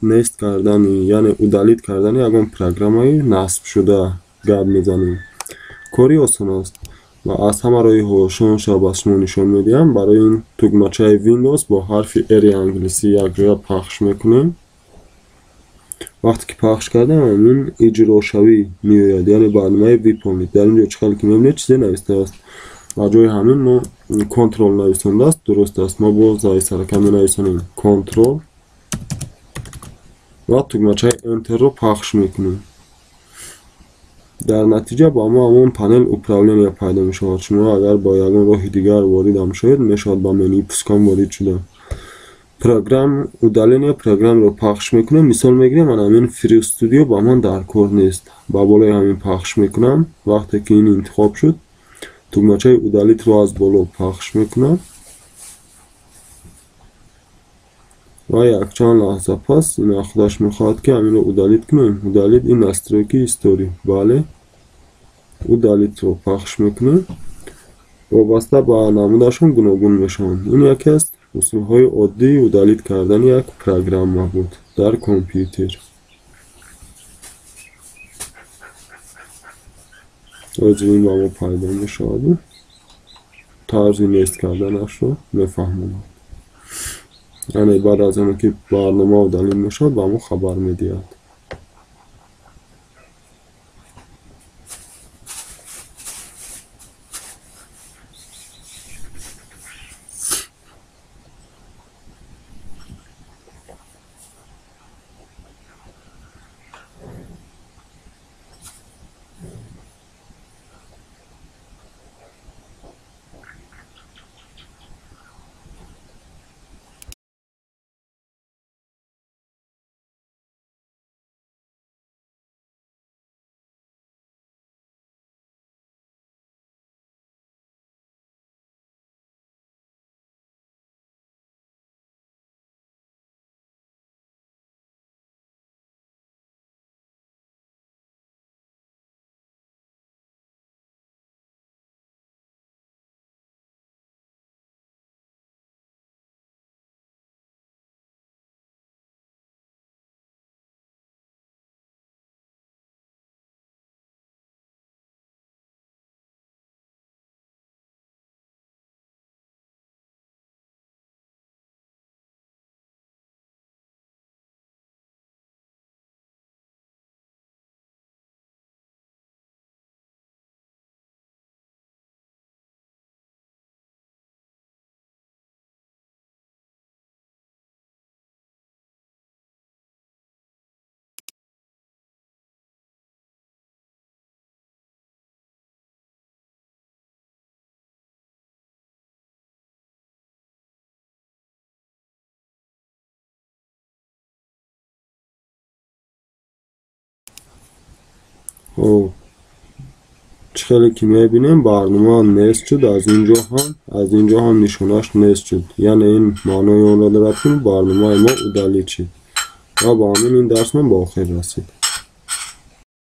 نصب کردنی یعنی удалить کردن یگان программаи насб шуда гап мезанем. کاری آسان است و از همه راه‌هاشون به شما نشان میدیم. برای این تکمچه ویندوز با حرف R انگلیسی یک جا پخش میکنیم. وقتی که پخش کردم این اجرا شوی میآید، یعنی برنامه ویپونید. در اینجا چقدر که میبینید چیزی نوشته است و جای همین ما کنترل نوشتنده است. درست است، ما با زای سرکه می نویسیم کنترل و تکمچه انتر رو پخش میکنیم. در نتیجه با ما همون پنل управления پیدا می شود. شما اگر با یگان راه دیگر وارد هم شوید میشود با منی پسکان وارد شده. پروگرام удаление پروگرام رو پخش میکنم. مثال میگیریم من همین فری استودیو با من در کار نیست، با بالای همین پخش میکنم. وقتی که این انتخاب شد تکمچه удалить رو از بالا پخش میکنم و یک چند لحظه پس این خودش میخواد که همین رو удалить کنیم. удалить این настройки استوری، بله удалить رو پخش میکنیم. وابسته با نمودشون گوناگون میشن. این یکی از اصول های عادی удалить کردن یک پروگرام بود در کامپیوتر. از این با ما پیدا میشود. طرز نصب کردنش رو میفهمونم. یعنی بعد از اینکه که برنامه удалить میشد با ما خبر میدهد. چخیلی که میبینیم برنامه نصب شد. از اینجا هم نشونش نصب شد. یعنی این معنای اون را دارد که برنامه ما удалить شد. و با همین این درس من به آخر رسید.